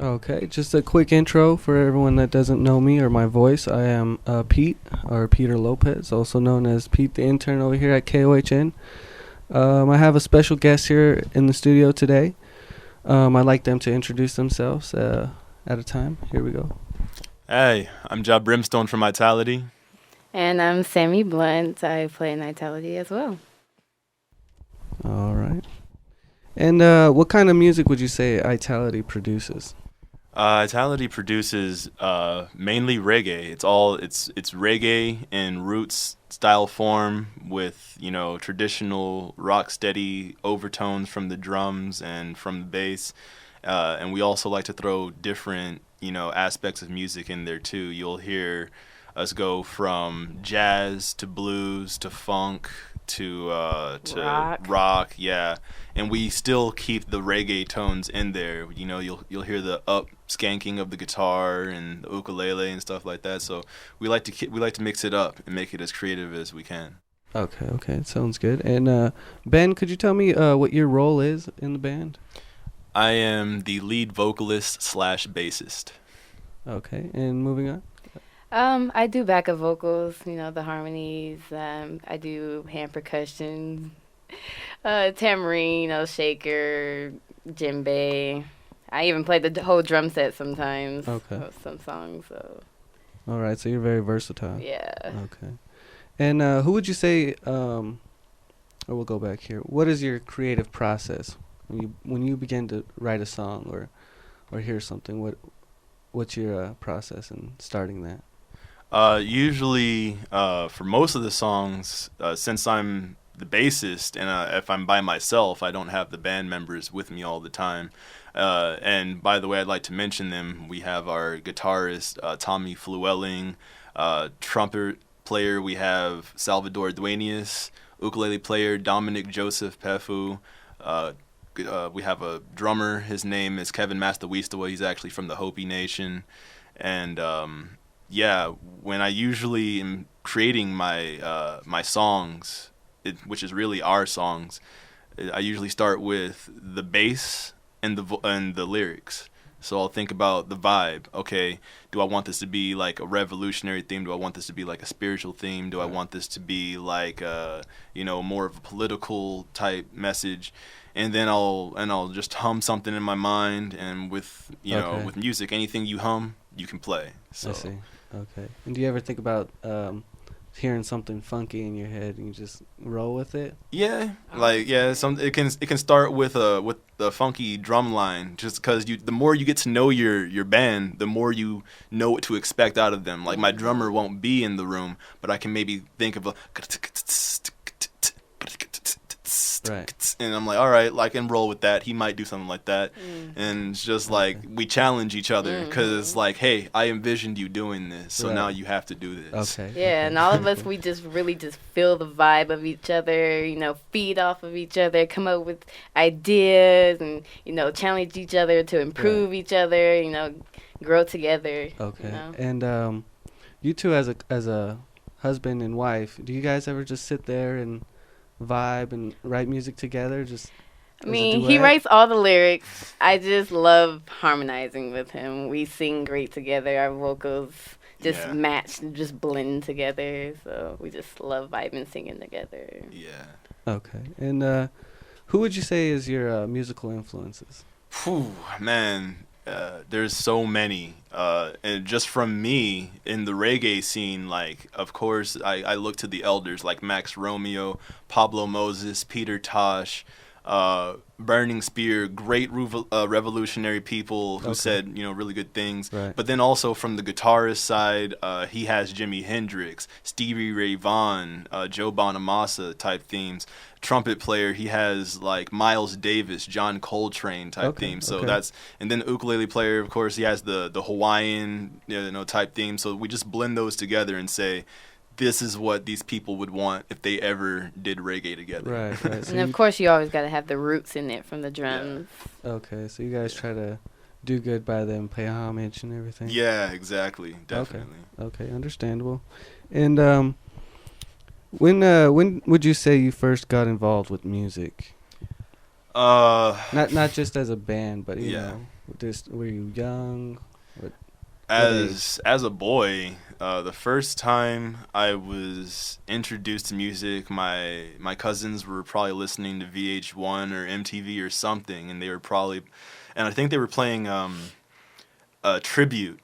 Okay, just a quick intro for everyone that doesn't know me or my voice. I am Pete, or Peter Lopez, also known as Pete the Intern over here at KOHN. I have a special guest here in the studio today. I'd like them to introduce themselves at a time. Here we go. Hey, I'm Job Brimstone from Itality. And I'm Sammy Blunt. I play in Itality as well. All right. And what kind of music would you say Itality produces? Itality produces mainly reggae. It's reggae in roots style form with, traditional rock steady overtones from the drums and from the bass. And we also like to throw different, aspects of music in there too. You'll hear us go from jazz to blues to funk to rock, yeah. And we still keep the reggae tones in there. You'll hear the up skanking of the guitar and the ukulele and stuff like that. So we like to mix it up and make it as creative as we can. Okay, it sounds good. And Ben, could you tell me what your role is in the band? I am the lead vocalist / bassist. Okay, and moving on. I do backup vocals, the harmonies. I do hand percussion, tambourine, shaker, djembe. I even play the whole drum set sometimes. Okay. Of some songs. So. All right, so you're very versatile. Yeah. Okay. And who would you say? Or we'll go back here. What is your creative process when you begin to write a song or hear something? What's your process in starting that? Usually, for most of the songs, since I'm the bassist and if I'm by myself, I don't have the band members with me all the time. And by the way, I'd like to mention them. We have our guitarist, Tommy Fluelling, trumpet player, we have Salvador Dueñas, ukulele player, Dominic Joseph Pefu. We have a drummer. His name is Kevin Mastawistawa. He's actually from the Hopi Nation. And when I usually am creating my songs, which is really our songs, I usually start with the bass and the lyrics. So I'll think about the vibe. Okay, do I want this to be like a revolutionary theme? Do I want this to be like a spiritual theme? Do I want this to be like more of a political type message? And then I'll just hum something in my mind, and with with music, anything you hum, you can play. So. I see. Okay. And do you ever think about hearing something funky in your head and you just roll with it? Yeah, it can start with the funky drum line, just because the more you get to know your band, the more you know what to expect out of them. Like my drummer won't be in the room, but I can maybe think of right. And I'm like, all right, I can roll with that. He might do something like that. And it's just like we challenge each other, because it's like, hey, I envisioned you doing this, so now you have to do this. Okay. Yeah, and all of us, we just really just feel the vibe of each other, feed off of each other, come up with ideas, and, challenge each other to improve each other, grow together. Okay. And you two as a husband and wife, do you guys ever just sit there and vibe and write music together? He writes all the lyrics. I just love harmonizing with him. We sing great together. Our vocals just match, just blend together. So we just love vibing, singing together. Yeah. Okay. And who would you say is your musical influences? Whew, man. There's so many, and just from me in the reggae scene, of course I look to the elders like Max Romeo, Pablo Moses, Peter Tosh, Burning Spear, great revolutionary people who said, really good things. Right. But then also from the guitarist side, he has Jimi Hendrix, Stevie Ray Vaughan, Joe Bonamassa type themes. Trumpet player, he has like Miles Davis, John Coltrane type themes. So and then the ukulele player, of course, he has the Hawaiian, type theme. So we just blend those together and say, this is what these people would want if they ever did reggae together. Right. So and of course, you always got to have the roots in it from the drums. Yeah. Okay, so you guys try to do good by them, pay homage and everything. Yeah, exactly, definitely. Okay, understandable. And when would you say you first got involved with music? Not just as a band, but you know, just were you young? As a boy, the first time I was introduced to music, my cousins were probably listening to VH1 or MTV or something, and I think they were playing a tribute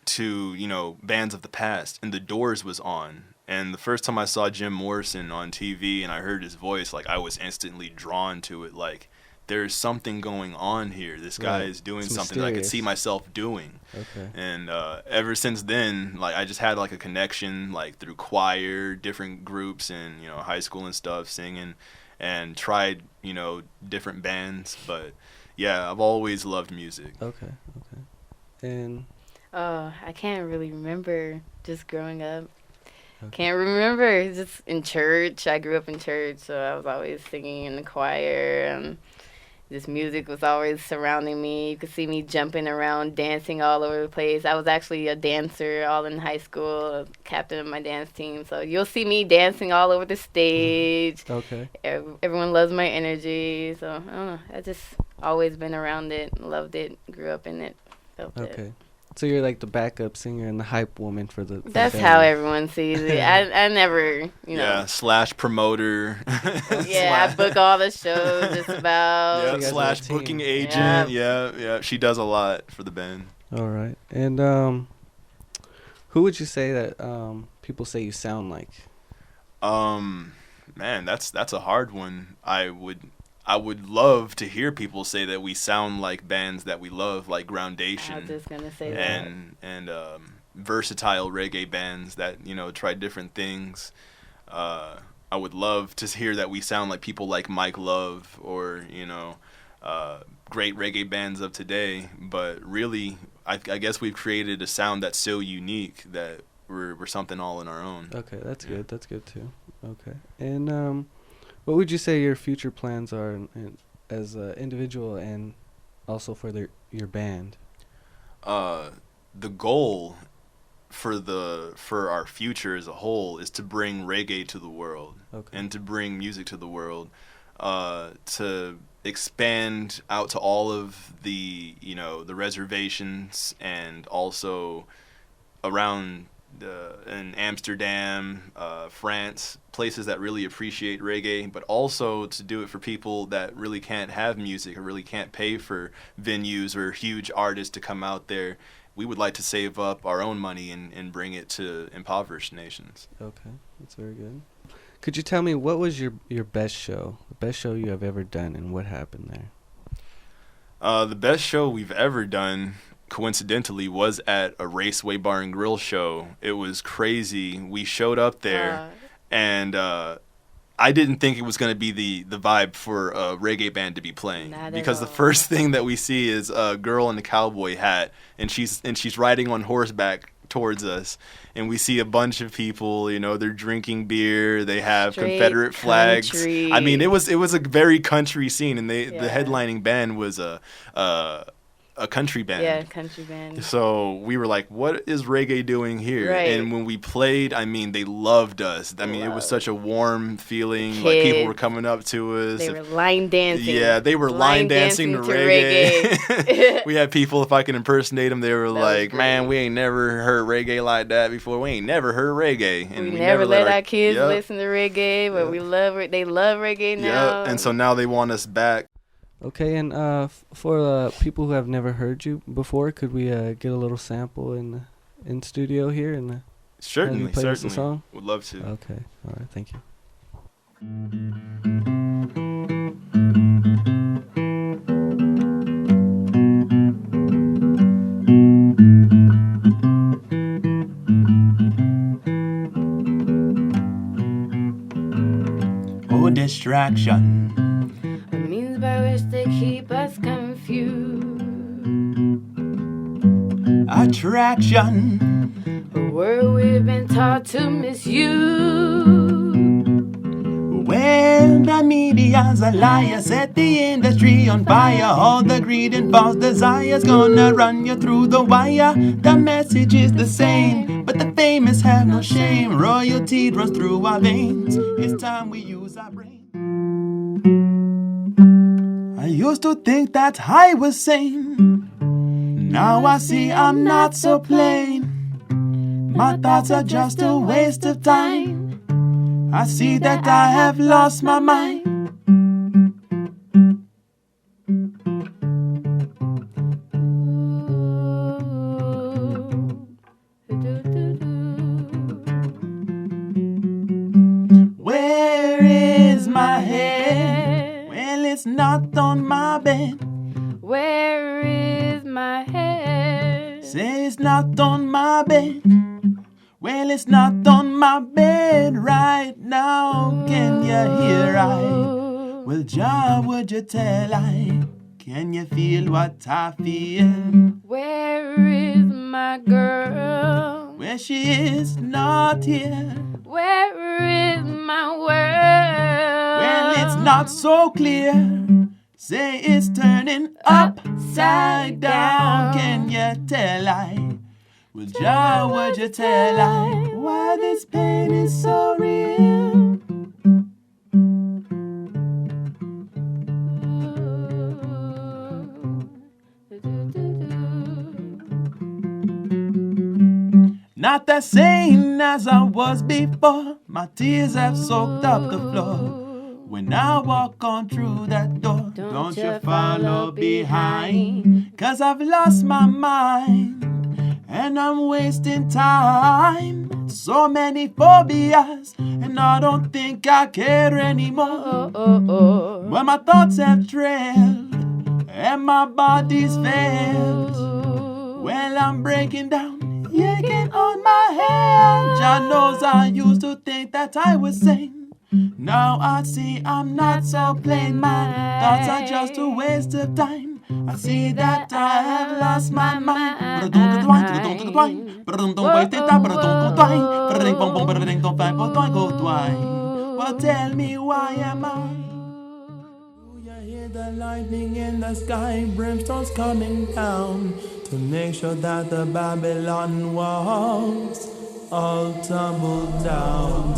to bands of the past, and The Doors was on. And the first time I saw Jim Morrison on TV and I heard his voice, like I was instantly drawn to it. Like there's something going on here. This guy is doing something that I could see myself doing. Okay. And ever since then, like I just had like a connection, like through choir, different groups in high school and stuff, singing, and tried different bands. But yeah, I've always loved music. Okay. And I can't really remember just growing up. Can't remember. Just in church. I grew up in church, so I was always singing in the choir. And this music was always surrounding me. You could see me jumping around, dancing all over the place. I was actually a dancer all in high school, captain of my dance team. So you'll see me dancing all over the stage. Okay. Everyone loves my energy. So I don't know. I just always been around it, loved it, grew up in it, felt it. Okay. So you're like the backup singer and the hype woman for the That's how everyone sees it. I never, Yeah, / promoter. I book all the shows just about. Yeah, / booking agent. Yeah. She does a lot for the band. All right. And who would you say that people say you sound like? Man, that's a hard one. I would love to hear people say that we sound like bands that we love, like Groundation. I was just gonna say and versatile reggae bands that try different things. I would love to hear that we sound like people like Mike Love or great reggae bands of today. But really, I guess we've created a sound that's so unique that we're something all in our own. Okay, that's good. That's good too. Okay, and what would you say your future plans are as an individual and also for your band? The goal for our future as a whole is to bring reggae to the world and to bring music to the world, to expand out to all of the the reservations and also around in Amsterdam, France, places that really appreciate reggae, but also to do it for people that really can't have music or really can't pay for venues or huge artists to come out there. We would like to save up our own money and bring it to impoverished nations. Okay, that's very good. Could you tell me what was your best show, the best show you have ever done, and what happened there? The best show we've ever done, coincidentally, was at a Raceway Bar and Grill show. It was crazy. We showed up there, and I didn't think it was going to be the vibe for a reggae band to be playing, because the first thing that we see is a girl in a cowboy hat, and she's riding on horseback towards us, and we see a bunch of people, they're drinking beer, they have straight Confederate flags. Country. I mean, it was a very country scene, and the headlining band was a country band. Yeah, country band. So we were like, what is reggae doing here? Right. And when we played, I mean, they loved us. I mean, it was such a warm feeling. Kids. Like, people were coming up to us. They were line dancing. Yeah, they were line dancing to reggae. We had people, if I can impersonate them, they were like, man, we ain't never heard reggae like that before. We ain't never heard reggae. And we never let our kids listen to reggae, but they love reggae now. Yeah, and so now they want us back. Okay, and for people who have never heard you before, could we get a little sample in studio here and certainly play us a song? Would love to. Okay, all right, thank you. distraction. A means by which they keep us confused. Attraction. A word we've been taught to misuse. Well, the media's a liar, set the industry on fire. All the greed and false desires gonna run you through the wire. The message is the same, but the famous have no shame. Royalty runs through our veins. It's time we use our brain. I used to think that I was sane. Now I see I'm not so plain. My thoughts are just a waste of time. I see that I have lost my mind. Where is my head? Well, it's not on my bed. Where is my head? Say it's not on my bed. Well, it's not on my bed right now. Can you hear I? Well, Jah, would you tell I? Can you feel what I feel? Where is my girl? Where she is not here. Where is my world? Well, it's not so clear. Say it's turning upside down. Can you tell I? Well, Jah, would you tell I why this pain is so real? Not the same as I was before. My tears have soaked up the floor. When I walk on through that door, don't you follow behind. 'Cause I've lost my mind. And I'm wasting time. So many phobias, and I don't think I care anymore. When my thoughts have trailed, and my body's failed. Well, I'm breaking down, yanking on my head. Jah knows I used to think that I was sane. Now I see I'm not so plain. My thoughts are just a waste of time. I see that I have lost my mind. Well, tell me, why am I? You hear the lightning in the sky, brimstone's coming down to make sure that the Babylon walls all tumble down.